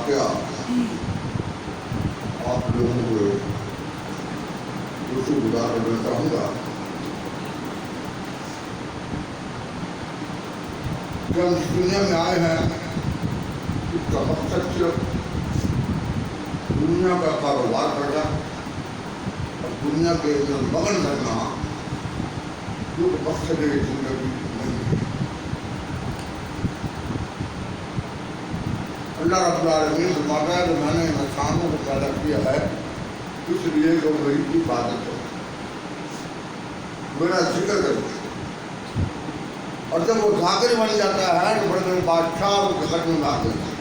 واقعہ آپ لوگوں کو دوسری گزار کرنا چاہوں گا کہ ہم اس دنیا میں آئے ہیں، اس کا مقصد صرف دنیا کا کاروبار کرنا اور دنیا کے اندر مگن رہنا، جو مقصد ہے زندگی نہیں ہے۔ اللہ رب العالمین فرماتا ہے کہ میں نے انسانوں کو پیدا کیا ہے اس لیے کہ وہ میری عبادت کرے، میرا ذکر کرے، اور جب وہ ذاکر بن جاتا ہے تو بڑے بڑے بادشاہ کے خط میں لا دیتا ہے۔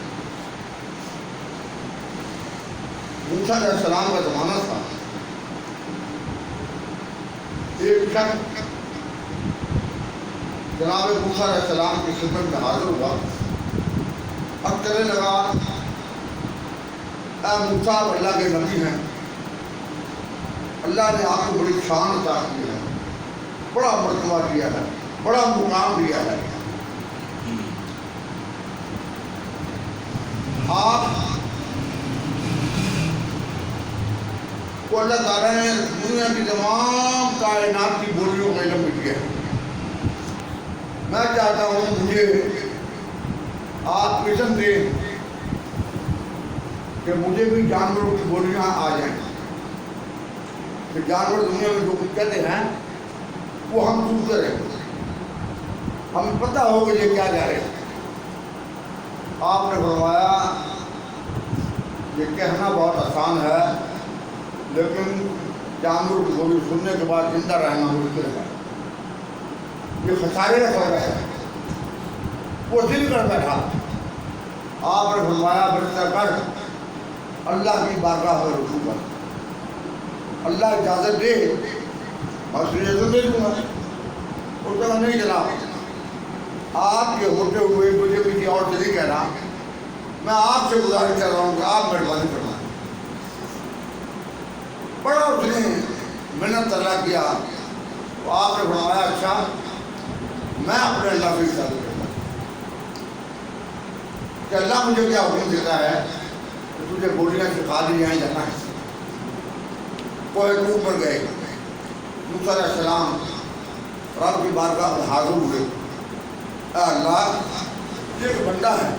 موسیٰ علیہ السلام کا زمانہ تھا، ایک شخص جناب موسیٰ علیہ السلام کی خدمت میں حاضر ہوا اور کہنے لگا، اے موسیٰ، اللہ کے نبی ہیں، اللہ نے آپ کو بڑی شان عطا کی ہے، بڑا مرتبہ دیا ہے، بڑا مقام دیا ہے، آپ کو اللہ تعالیٰ نے دنیا کی تمام کائنات کی بولیوں کا علم دیا ہے۔ میں چاہتا ہوں مجھے آپ ویژن دیں کہ مجھے بھی جانوروں کی بولیاں آ جائیں، کہ جانور دنیا میں جو کچھ کہتے ہیں وہ ہم سنتے رہیں، ہمیں پتہ ہو کہ یہ کیا جا رہے ہیں۔ آپ نے فرمایا یہ کہنا بہت آسان ہے، لیکن جانور کی بولی سننے کے بعد زندہ رہنا مشکل ہے، یہ خسارے کا سودا ہے۔ وہ دل کر بیٹھا، آپ نے فرمایا برسہ کر اللہ کی بارگاہ میں رجوع کر، اللہ اجازت دے بس اجازت دے دوں گا۔ اس طرح نہیں جناب، آپ کے ہوتے ہوئے مجھے کسی اور سے نہیں کہنا، میں آپ سے گزارش کر رہا ہوں کہ آپ مہربانی فرمائیں۔ بڑا اس نے محنت اللہ کیا، تو آپ نے فرمایا اچھا میں اپنے اللہ سے اجازت کرتا ہوں کہ اللہ مجھے کیا حکم دیتا ہے کہ تجھے بولیاں سکھا دی جائیں، جانا ہے۔ کوہ طور پر گئے، موسیٰ علیہ السلام رب کی بارگاہ میں حاضر ہوئے، اے اللہ یہ ایک بندہ ہے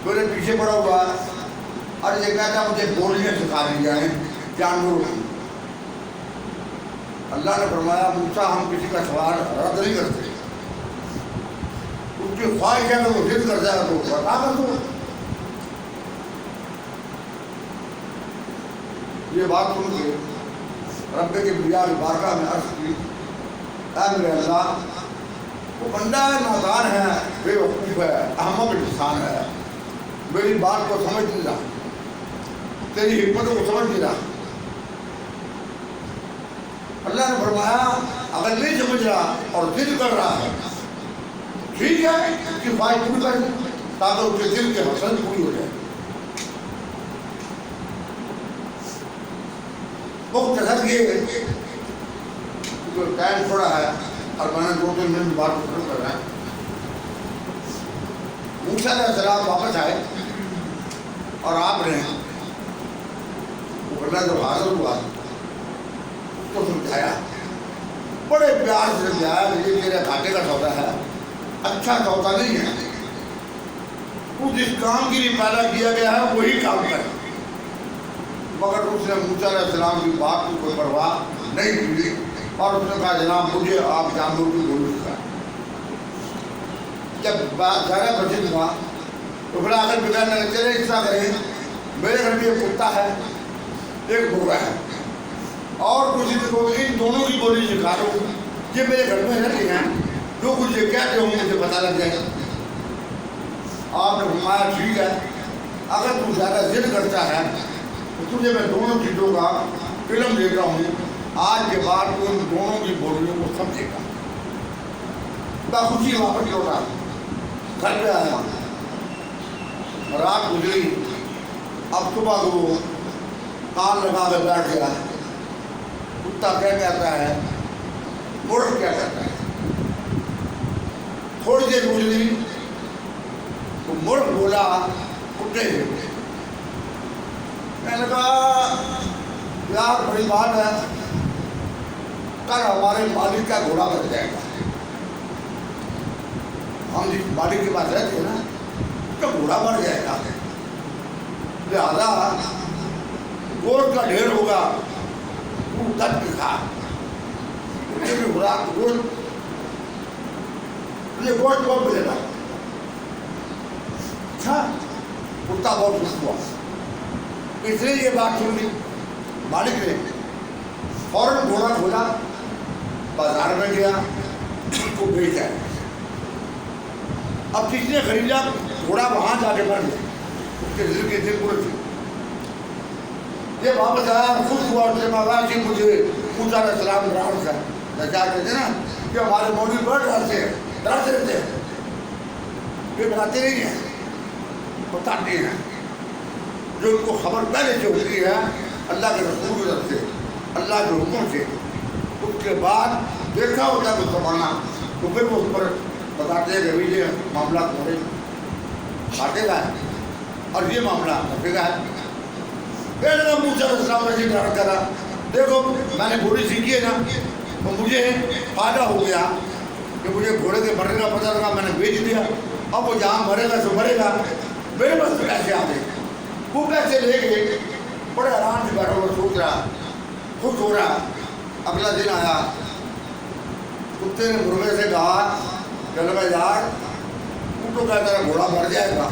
میرے پیچھے پڑا ہوا ہے اور یہ کہتا ہے مجھے بولیاں سکھا دی جائیں جانوروں کی۔ اللہ نے فرمایا موسیٰ ہم کسی کا سوال رد نہیں کرتے، اس کی خواہش ہے کہ وہ ضد کر جائے تو بتا کر دو۔ یہ بات سن کے رب کے بیا کی بارگاہ میں عرض کی، اے میرے اللہ وہ بندہ ہے، نادان ہے، بے وقوف ہے، احمق انسان ہے، میری بات کو سمجھ نہیں رہا، تیری حکمت کو سمجھ نہیں رہا۔ اللہ نے فرمایا اگر نہیں سمجھ رہا اور ضد کر رہا ہے ٹھیک ہے، اس کی خواہش پوری کر دیں تاکہ اس کے دل کے حسن پوری ہو جائے۔ بہت جگہ یہ ٹائم تھوڑا ہے اور میں نے 2-3 منٹ بات شروع کر رہا ہے۔ موسیٰ علیہ السلام واپس آئے اور آپ نے وہ بندہ جو حاضر ہوا اس کو سمجھایا، بڑے پیار سے سمجھایا کہ یہ تیرے گھاٹے کا سودا ہے، اچھا سودا نہیں ہے، تو جس کام کے لیے پیدا کیا گیا ہے وہی کام کر۔ مگر اس نے موسیٰ علیہ السلام کی بات کی کوئی پرواہ نہیں کی اور اس نے کہا جناب مجھے آپ جانوروں کی بولی سکھائیں۔ جب بات زیادہ بچت ہوا تو پھر آخر بغیر نہ چلے اس طرح کریں، میرے گھر میں ایک کتا ہے ایک گھوڑا ہے اور کسی کو ان دونوں کی بولی سکھا دو، یہ میرے گھر میں رہتے ہیں، جو کچھ یہ کہتے ہوں مجھے پتہ لگ جائے۔ آپ نے فرمایا ٹھیک ہے، اگر تو زیادہ ضد کرتا ہے تو تجھے میں دونوں چیزوں کا علم دیتا ہوں، آج کے بعد تو ان دونوں کی بولیوں کو سمجھے گا۔ خوشی واپس لوٹا، گھر پہ آیا، رات گزری، اب صبح کو کان لگا کے بیٹھ گیا، کتا کیا کہتا ہے، مرغ کیا کہتا ہے۔ تھوڑی دیر گزری تو مرغ بولا کتے سے، میں نے کہا یار بڑی بات ہے، کل ہمارے مالک کا گھوڑا بچ جائے گا، ہم جس مالک کے پاس رہتے ہیں نا اس کا گھوڑا بڑھ جائے گا، لہٰذا گوشت کا ڈھیر ہوگا، وہ دت کے کھا بھی خوراک گوشت، یہ گوشت بہت ملے گا۔ اچھا کتا بہت خوش ہوا، اس نے یہ بات سن لی، مالک نے فوراً گھوڑا کھولا، بازار میں گیا، اس کو بیچا۔ اب کس نے خریدا گھوڑا وہاں جا کے مر گیا، اس کے ذکر کے دن پورے تھے۔ یہ واپس آیا، خوش ہوا، اس نے کہا کہ مجھے موسیٰ علیہ السلام ڈراؤ تھا، کیا کہتے ہیں نا کہ ہمارے مولوی بڑے ڈراتے ہیں، ڈراتے رہتے ہیں، یہ ڈراتے نہیں ہیں، بتاتے ہیں جو ان کو خبر پہلے سے ہوتی ہے اللہ کے رسول کی طرف سے، اللہ کے حکم سے، اس کے بعد دیکھا ہوتا ہے کچھ زمانہ تو پھر وہ اس پر بتاتے ہیں کہ یہ معاملہ تمہارے کھاتے کا ہے اور یہ معاملہ کھاتے کا ہے۔ پھر موسیٰ علیہ السلام نے ڈر کرا، دیکھو میں نے گھوڑی سیکھی ہے نا تو مجھے فائدہ ہو گیا کہ مجھے گھوڑے کے مرنے کا پتہ لگا، میں نے بیچ دیا، اب وہ جہاں مرے گا سو مرے گا، میرے پاس پیسے آ گئے، وہ پیسے لے کے بڑے آرام سے بیٹھا ہوا سوچ رہا، خوش ہو رہا۔ اگلا دن آیا، کتے نے مرغے سے کہا کہ لگا یار تو تو کہتا ہے گھوڑا مر جائے گا،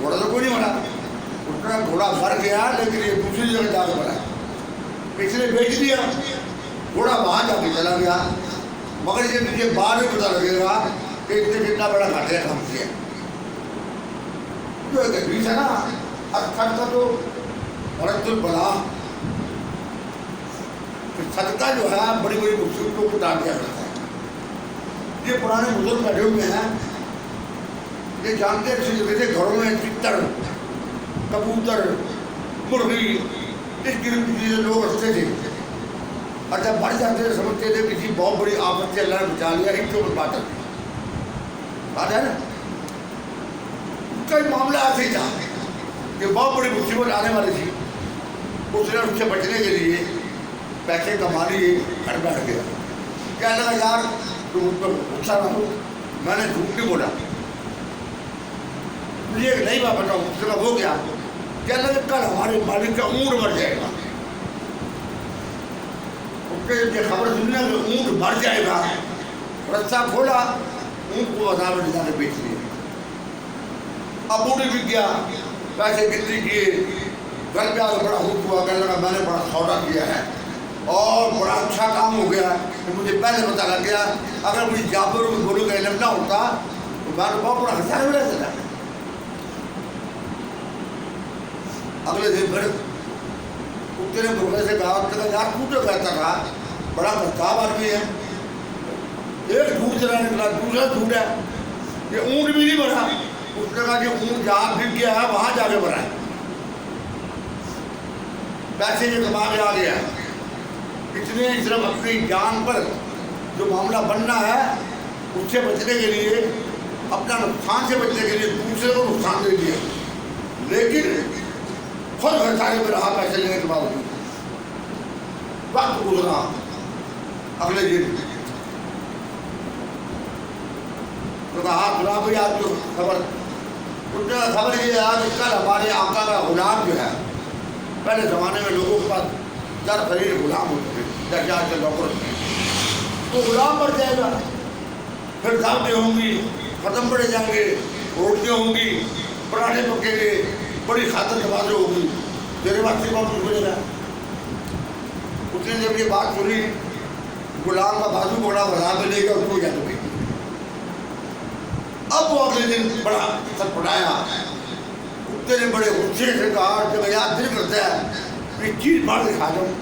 گھوڑا تو کوئی نہیں مرا، اس نے گھوڑا مر گیا لیکن یہ دوسری جگہ جا کے مرا، اس نے بیچ دیا، گھوڑا وہاں جا کے چلا گیا، مگر یہ مجھے بعد میں پتہ لگے گا کہ اس نے کتنا بڑا گھاٹے کام کیا۔ جو ایک حدیث ہے نا صدقہ تو رد البلا، صدقہ جو ہے بڑی بڑی مصیبتوں کو ٹال دیا کرتا ہے۔ یہ پرانے بزرگ بیٹھے ہوئے ہیں، یہ جانتے ہیں کسی جگہ سے گھروں میں تتر، کبوتر، مرغی، اس قسم کی چیزیں لوگ رکھتے تھے، اور جب مر جاتے تھے سمجھتے تھے کسی بہت بڑی آفت سے اللہ نے بچا لیا، ان کے اوپر بات ہے نا۔ کئی معاملہ ایسے ہی تھا کہ بہت بڑی مصیبت آنے والی تھی، اس نے اس سے بچنے کے لیے پیسے کما لیے، گھر بیٹھ گیا، کیا لگا یار تم اس پر غصہ نہ ہو، میں نے جھوٹ نہیں بولا، مجھے ایک نئی بات بتاؤں، اس کا وہ کیا لگا کل ہمارے مالک کا اونٹ مر جائے گا، اس کے یہ خبر سننا کہ اونٹ مر جائے گا، رستہ کھولا، اونٹ کو بازار میں جا کے بیچ لیا۔ اب اونٹ بک گیا، پیسے گنتی کیے، گھر پہ آ کے بڑا خوش ہوا، کہنے لگا میں نے بڑا سودا کیا ہے اور بڑا اچھا کام ہو گیا کہ مجھے پہلے پتہ لگ گیا، اگر مجھے جابر کو گولو کا علم نہ ہوتا تو میں نے بہت بڑا خسارے میں رہتا تھا۔ اگلے دن پھر کتے نے مرغے سے کہا یار تو تو کہتا تھا بڑا غصاب آدمی ہے، ایک جھوٹ چلا نکلا، دوسرا جھوٹ ہے، یہ اونٹ بھی نہیں مرا، اس نے کہا کہ اونٹ جہاں بک گیا ہے وہاں جا کے مرا ہے، پیسے کے دماغ آ گیا، اس نے صرف اپنی جان پر جو معاملہ بننا ہے اس سے بچنے کے لیے، اپنا نقصان سے بچنے کے لیے دوسرے کو نقصان دے دیا، لیکن خود خسارے میں رہا پیسے لینے کے باوجود۔ وقت گزرا، اگلے دن تو کہا سنا بھائی آپ جو خبر، اس نے خبر یہ ہے کہ کل ہمارے آقا کا غلام جو ہے، پہلے زمانے میں لوگوں کے پاس در خرید غلام ہوتے تھے، درجات کے نوکر، تو غلام مر جائے گا، پھر دعوتیں ہوں گی، ختم پڑے جائیں گے، روٹیاں ہوں گی، پراٹھے پکیں گے، بڑی خاطر نوازی ہوگی، تیرے بات سے بہت کچھ ملے گا۔ اس نے جب یہ بات سنی، غلام کا بازو پکڑا، بازار میں لے گیا، اس کو جا کے اب وہ اگلے دن بڑا سٹ پڑایا، کتے نے بڑے غصے سے کہا جب یاد دل کرتا ہے کہ چیز مار کے کھا جاؤں،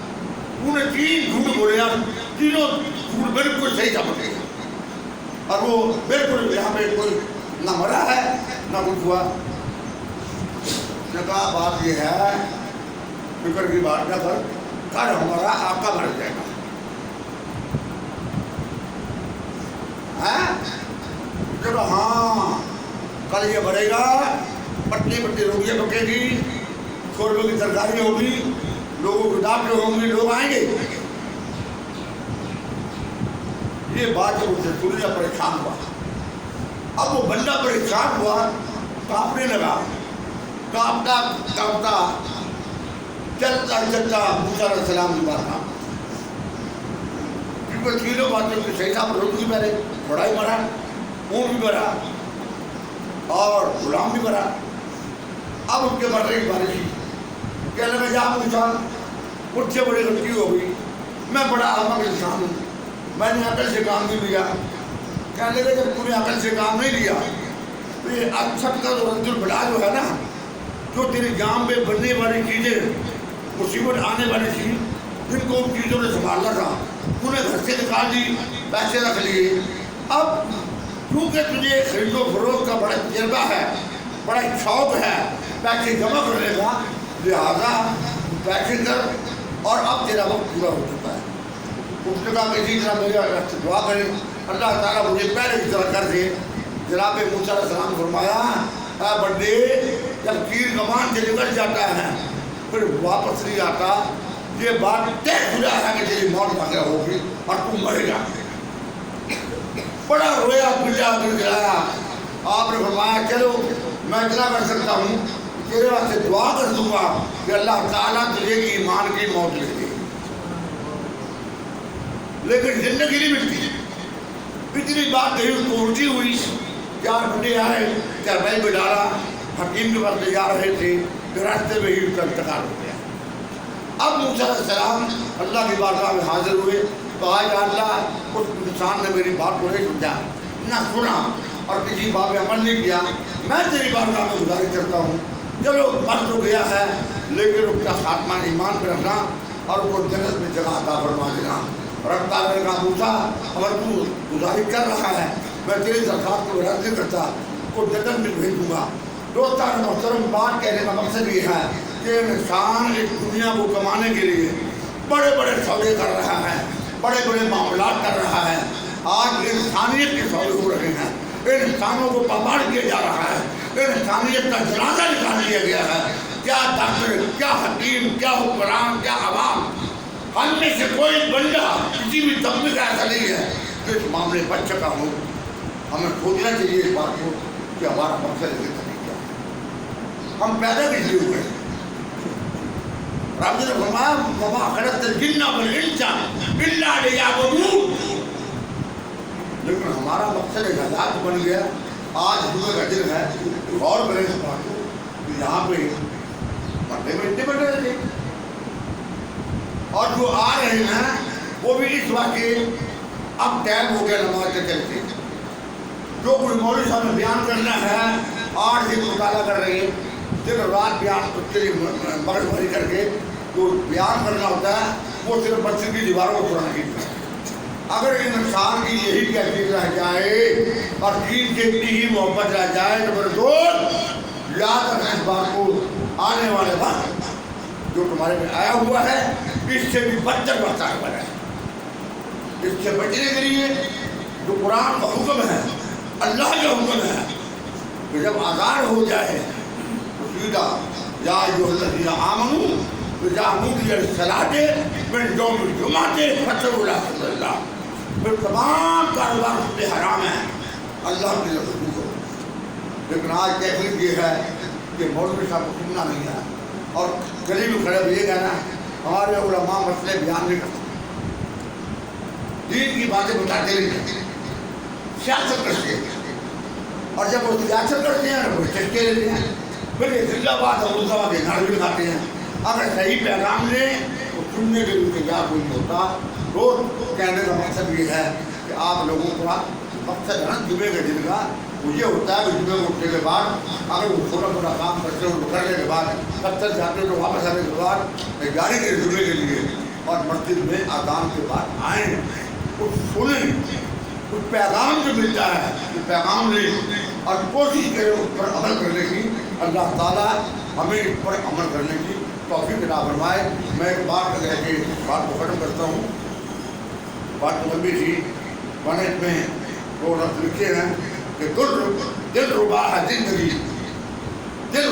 انہوں نے تین جھوٹ بولے یار، تینوں جھوٹ بالکل صحیح سمجھ گئے، اور وہ بالکل یہاں پہ کوئی نہ مرا ہے نہ کچھ ہوا۔ اس نے کہا بات یہ ہے، فکر کی بات نہ کر، کل ہمارا آقا مر جائے گا، جب ہاں کل یہ مرے گا پتلی پتلی روٹیاں پکے گی، شوربے کی ترکاری ہوگی، لوگوں کو ڈاکٹر ہوں گے، لوگ آئیں گے. یہ بات جب اسے سنیا پریشان ہوا. اب وہ بندہ پریشان ہوا، کانپنے لگا. کانپتا کانپتا چلتا چلتا موسیٰ علیہ السلام کی بات کام. کیونکہ تینوں باتوں کی صحیح صاحب روز بھی مرے، گھوڑا بھی مرا، اونٹ بھی مرا اور غلام بھی مرا. اب ان کے مرنے کی باری تھی. کہنے لگا جا موسیٰ مجھ سے بڑی غلطی ہو گئی، میں بڑا احمق انسان ہوں، میں نے عقل سے کام نہیں لیا. کہنے لگے جب تم نے عقل سے کام نہیں لیا تو یہ اکثر کا جو رد البلا جو ہے نا، جو تیری جان میں بننے والی چیزیں، مصیبت آنے والی چیز جن کو ان چیزوں نے سنبھالنا تھا، انہیں گھر سے نکال دی، پیسے رکھ لیے. اب کیونکہ تجھے خرید و فروخت کا بڑا تجربہ ہے، بڑا شوق ہے پیسے جمع کرنے کا، لہٰذا پیسے کر اور اب تیرا وقت پورا ہو چکا ہے. اس نے کہا کہ اسی طرح میرے سے دعا کریں اللہ تعالیٰ مجھے پہلے کی طرح کر دے. جناب موسیٰ علیہ السلام فرمایا اے بندے، جب تیر کمان سے نکل جاتا ہے پھر واپس نہیں آتا، یہ بات طے ہو جاتا ہے کہ تیری موت واقع ہوگی اور تم مرے گا. بڑا رویا پلیا گر گرایا. آپ نے فرمایا چلو میں اتنا کر سکتا ہوں، تیرے واسطے دعا کر دوں گا کہ اللہ تعالیٰ تجھے کی ایمان کی موت لکھ دے، لیکن زندگی نہیں ملتی. اتنی بات کہی اس کو الٹی ہوئی. 4 بندے آئے، چارپائی پہ ڈالا، حکیم کے پاس لے جا رہے تھے کہ راستے میں ہی اس کا انتقال ہو گیا. اب موسیٰ علیہ السلام اللہ کی بارگاہ میں حاضر ہوئے. کہا یا اللہ، اس انسان نے میری بات کو نہیں سمجھا، نہ سنا اور کسی بات میں عمل نہیں کیا. میں تیری بارگاہ میں گزارش کرتا ہوں، چلو مر تو گیا ہے لیکن اس کا خاتمہ ایمان پہ رکھنا اور وہ جنت میں جگہ عطا فرما دینا. رکھتا رہے گا موسیٰ، اگر تو گزارش کر رہا ہے میں تیری درخواست کو رد نہیں کرتا، کو جنت میں بھیج دوں گا. دوستان محترم، بات کہنے کا مقصد یہ ہے کہ انسان اس دنیا کو کمانے کے لیے بڑے بڑے سودے کر رہا ہے، بڑے بڑے معاملات کر رہا ہے. آج انسانیت کے سودے ہو رہے ہیں، انسانوں کو پامال کیا جا رہا ہے، انسانیت کا جنازہ نکال دیا گیا ہے. کیا ڈاکٹر، کیا حکیم، کیا حکمران، کیا عوام، ہم میں سے کوئی بندہ کسی بھی طبقے کا ایسا نہیں ہے جو اس معاملے بچ چکا ہو. ہمیں سوچنا چاہیے اس بات کو کہ ہمارا مقصد ہے کیا، ہم پیدا کس لیے ہوئے. رب نے فرمایا وما خلقت الجن والانس الا لیعبدون. لیکن ہمارا مقصد ایک ہدایت بن گیا. آج جمعے کا دن ہے، غور کریں اس بات کو کہ یہاں پہ بڑے بیٹھے بیٹھے رہتے اور جو آ رہے ہیں وہ بھی اس واقعے اب ٹائم ہو گیا نماز کے چلتے. جو کوئی مولوی صاحب نے بیان کرنا ہے 8 دن مطالعہ کر رہے ہیں، دن رات بیان اس کے لیے مغرب بھری کر کے جو بیان کرنا ہوتا ہے وہ صرف مسجد کی دیواروں کو پرانا کی. اگر انسان کی یہی کیفیت رہ جائے اور دین سے اتنی ہی محبت رہ جائے تو میرے دوست یاد رکھیں اس بات کو، آنے والے وقت جو تمہارے میں آیا ہوا ہے اس سے بھی بدتر برتاؤ بنا ہے. اس سے بچنے کے لیے جو قرآن کا حکم ہے، اللہ کا حکم ہے کہ جب آزاد ہو جائے تو سیدھا یا ایھا الذین آمنوا اذا نودی للصلاۃ من یوم الجمعۃ فاسعوا الی ذکر اللہ. پھر تمام کاروبار اس پہ حرام ہے اللہ کے رسول کو. لیکن آج کیفیت یہ ہے کہ مولوی صاحب کو سننا نہیں ہے اور گلی میں کھڑے ہوئے کہنا ہمارے علماء مسئلے بیان نہیں کرتے، دین کی باتیں بتاتے نہیں ہیں، سیاست کرتے ہیں. اور جب وہ سیاست کرتے ہیں وہ چٹکے لیتے ہیں، پھر یہ زندہ باد اور مردہ باد نعرے بھی لگاتے ہیں. اگر صحیح پیغام لیں تو سننے کے لیے تیار کوئی نہیں ہوتا. روز کہنے کا مقصد یہ ہے کہ آپ لوگوں کا مقصد ہے نا جمعے کے دن کا، وہ یہ ہوتا ہے کہ جمعے کو اٹھنے کے بعد اگر وہ چھوٹا موٹا کام کرتے ہو تو کرنے کے بعد دفتر جاتے ہو تو واپس آنے کے بعد گاڑی کے جمعے کے لیے اور مسجد میں اذان کے بعد آئیں، کچھ سنیں، کچھ پیغام جو ملتا ہے وہ پیغام لیں اور کوشش کریں اس پر عمل کرنے کی. اللہ تعالیٰ ہمیں اس پر عمل کرنے کی توفیق عطا فرمائے. میں ایک بات کہہ کے بات کو ختم کرتا ہوں. بات تو لمبی تھی، ونٹ میں وہ لفظ لکھے ہیں کہ دل ربا ہے زندگی، دل